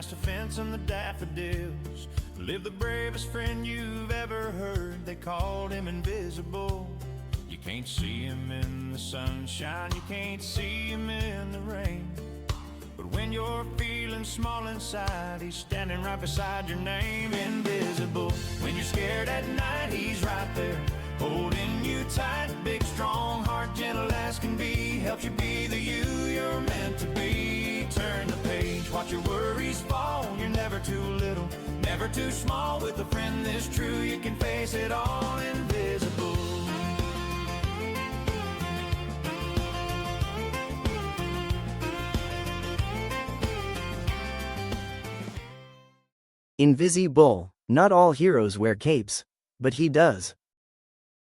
past the fence and the daffodils lived the bravest friend you've ever heard. They called him Invisi-Bull. You can't see him in the sunshine, you can't see him in the rain, but when you're feeling small inside, he's standing right beside your name. Invisible. When you're scared at night, he's right there, holding you tight. Big, strong heart, gentle as can be, helps you be the you you're meant to be. Turn the page, watch your worries fall. You're never too little, never too small. With a friend this true, you can face it all. Invisible. Invisi-Bull. Not all heroes wear capes, but he does.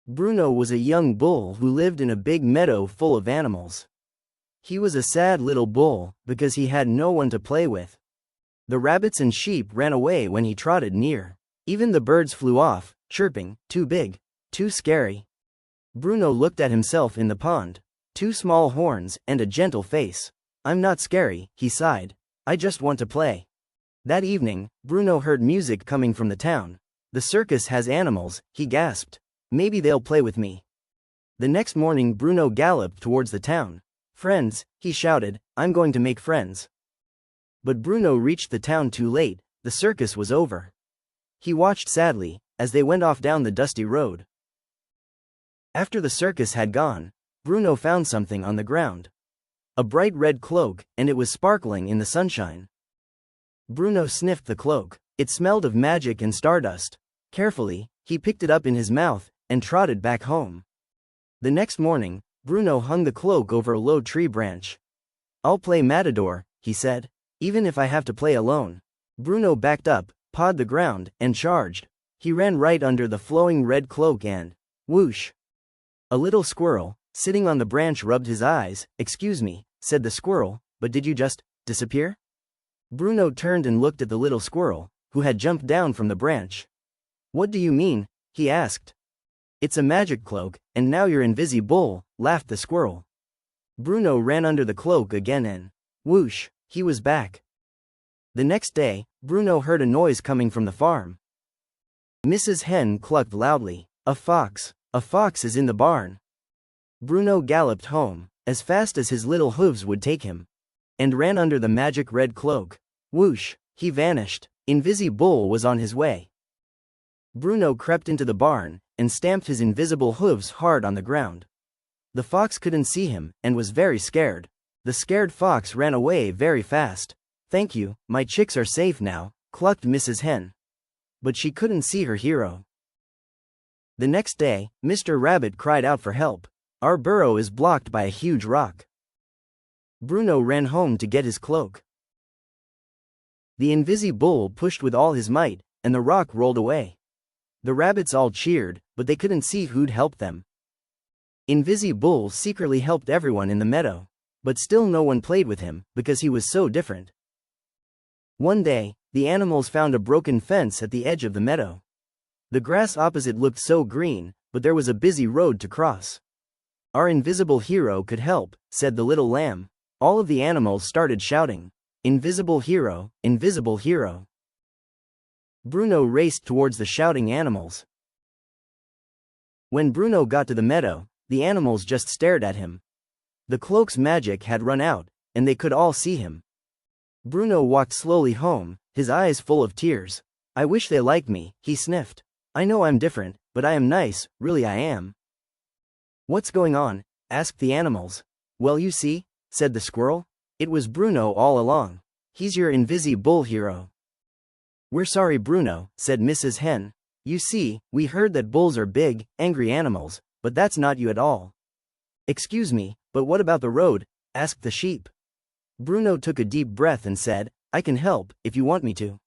Bruno was a young bull who lived in a big meadow full of animals. He was a sad little bull because he had no one to play with. The rabbits and sheep ran away when he trotted near. Even the birds flew off, chirping, "Too big, too scary." Bruno looked at himself in the pond. Two small horns and a gentle face. "I'm not scary," he sighed. "I just want to play." That evening, Bruno heard music coming from the town. "The circus has animals," he gasped. "Maybe they'll play with me." The next morning Bruno galloped towards the town. "Friends," he shouted, "I'm going to make friends." But Bruno reached the town too late. The circus was over. He watched sadly as they went off down the dusty road. After the circus had gone, Bruno found something on the ground. A bright red cloak, and it was sparkling in the sunshine. Bruno sniffed the cloak. It smelled of magic and stardust. Carefully, he picked it up in his mouth and trotted back home. The next morning, Bruno hung the cloak over a low tree branch. "I'll play matador," he said, "even if I have to play alone." Bruno backed up, pawed the ground, and charged. He ran right under the flowing red cloak and whoosh! A little squirrel, sitting on the branch, rubbed his eyes. "Excuse me," said the squirrel, "but did you just disappear?" Bruno turned and looked at the little squirrel, who had jumped down from the branch. "What do you mean?" he asked. "It's a magic cloak, and now you're Invisi-Bull," laughed the squirrel. Bruno ran under the cloak again and whoosh, he was back. The next day, Bruno heard a noise coming from the farm. Mrs. Hen clucked loudly. A fox is in the barn." Bruno galloped home, as fast as his little hooves would take him, and ran under the magic red cloak. Whoosh, he vanished. Invisi-Bull was on his way. Bruno crept into the barn and stamped his invisible hooves hard on the ground. The fox couldn't see him and was very scared. The scared fox ran away very fast. "Thank you, my chicks are safe now," clucked Mrs. Hen. But she couldn't see her hero. The next day, Mr. Rabbit cried out for help. "Our burrow is blocked by a huge rock." Bruno ran home to get his cloak. The Invisi-Bull pushed with all his might, and the rock rolled away. The rabbits all cheered, but they couldn't see who'd help them. Invisi-Bull secretly helped everyone in the meadow, but still no one played with him because he was so different. One day, the animals found a broken fence at the edge of the meadow. The grass opposite looked so green, but there was a busy road to cross. "Our invisible hero could help," said the little lamb. All of the animals started shouting, "Invisible hero, invisible hero." Bruno raced towards the shouting animals. When Bruno got to the meadow, the animals just stared at him. The cloak's magic had run out, and they could all see him. Bruno walked slowly home, his eyes full of tears. "I wish they liked me," he sniffed. "I know I'm different, but I am nice, really I am." "What's going on?" asked the animals. "Well, you see," said the squirrel. "It was Bruno all along. He's your Invisi-Bull hero." "We're sorry, Bruno," said Mrs. Hen. "You see, we heard that bulls are big, angry animals, but that's not you at all." "Excuse me, but what about the road?" asked the sheep. Bruno took a deep breath and said, "I can help, if you want me to."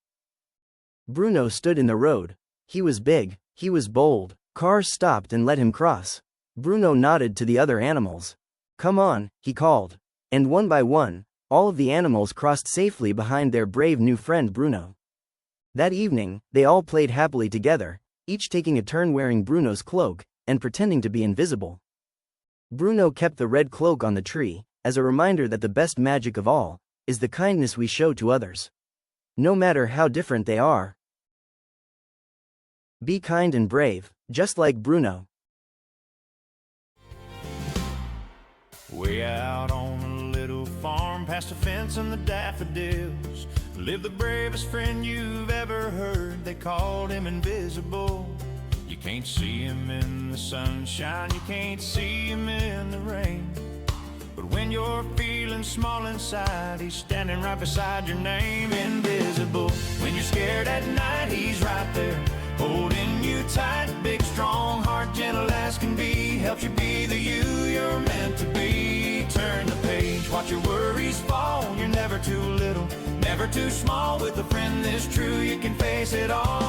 Bruno stood in the road. He was big, he was bold. Cars stopped and let him cross. Bruno nodded to the other animals. "Come on," he called. And one by one, all of the animals crossed safely behind their brave new friend Bruno. That evening, they all played happily together, each taking a turn wearing Bruno's cloak and pretending to be invisible. Bruno kept the red cloak on the tree, as a reminder that the best magic of all is the kindness we show to others. no matter how different they are. Be kind and brave, just like Bruno. Way out on a little farm, past a fence and the daffodils, lived the bravest friend you've ever heard. They called him Invisi-Bull. You can't see him in the sunshine, you can't see him in the rain, but when you're feeling small inside, he's standing right beside your name. Invisible. When you're scared at night, he's right there, holding you tight. Big, strong heart, gentle as can be, helps you be the you you're meant to be. Turn the page, watch your worries fall. You're never too little, never too small. With a friend this true, you can face it all.